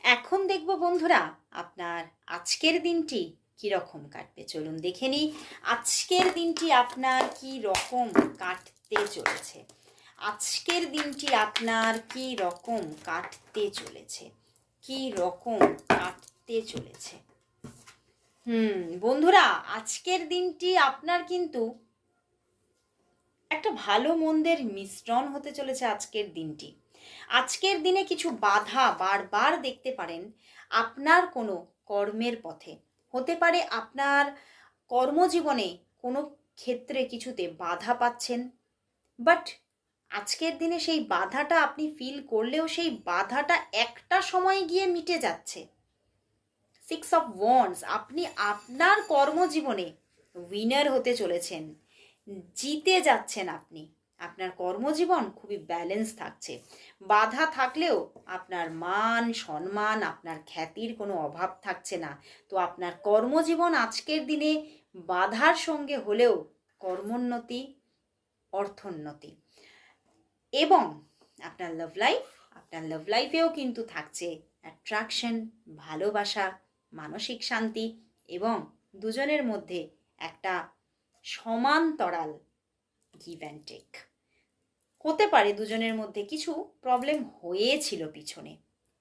এখন দেখব বন্ধুরা আপনার আজকের দিনটি কি রকম কাটবে। চলুন দেখে নিই আজকের দিনটি আপনার কি রকম কাটতে চলেছে। আজকের দিনটি আপনার কি রকম কাটতে চলেছে, কি রকম কাটতে চলেছে। বন্ধুরা, আজকের দিনটি আপনার কিন্তু একটা ভালো মন্দের মিশ্রণ হতে চলেছে। আজকের দিনটি, আজকের দিনে কিছু বাধা বারবার দেখতে পারেন আপনার কোনো কর্মের পথে। হতে পারে আপনার কর্মজীবনে কোনো ক্ষেত্রে কিছুতে বাধা পাচ্ছেন, বাট আজকের দিনে সেই বাধাটা আপনি ফিল করলেও সেই বাধাটা একটা সময় গিয়ে মিটে যাচ্ছে। 6 of Wands, আপনি আপনার কর্মজীবনে উইনার হতে চলেছেন, জিতে যাচ্ছেন। আপনি আপনার কর্মজীবন খুবই ব্যালেন্স থাকছে। বাধা থাকলেও আপনার মান সম্মান, আপনার খ্যাতির কোনো অভাব থাকছে না। তো আপনার কর্মজীবন আজকের দিনে বাধার সঙ্গে হলেও কর্মোন্নতি, অর্থোন্নতি। এবং আপনার লাভ লাইফেও কিন্তু থাকছে অ্যাট্রাকশন, ভালোবাসা, মানসিক শান্তি এবং দুজনের মধ্যে একটা সমান্তরাল গিভ অ্যান্ড টেক। হতে পারে দুজনের মধ্যে কিছু প্রবলেম হয়েছিল পিছনে,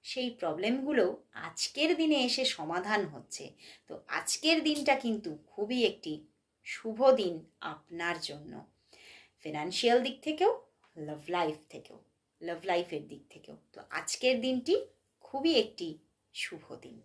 সেই প্রবলেমগুলো আজকের দিনে এসে সমাধান হচ্ছে। তো আজকের দিনটা কিন্তু খুবই একটি শুভ দিন আপনার জন্য, ফিনান্সিয়াল দিক থেকেও, লাভ লাইফের দিক থেকেও। তো আজকের দিনটি খুবই একটি শুভ দিন।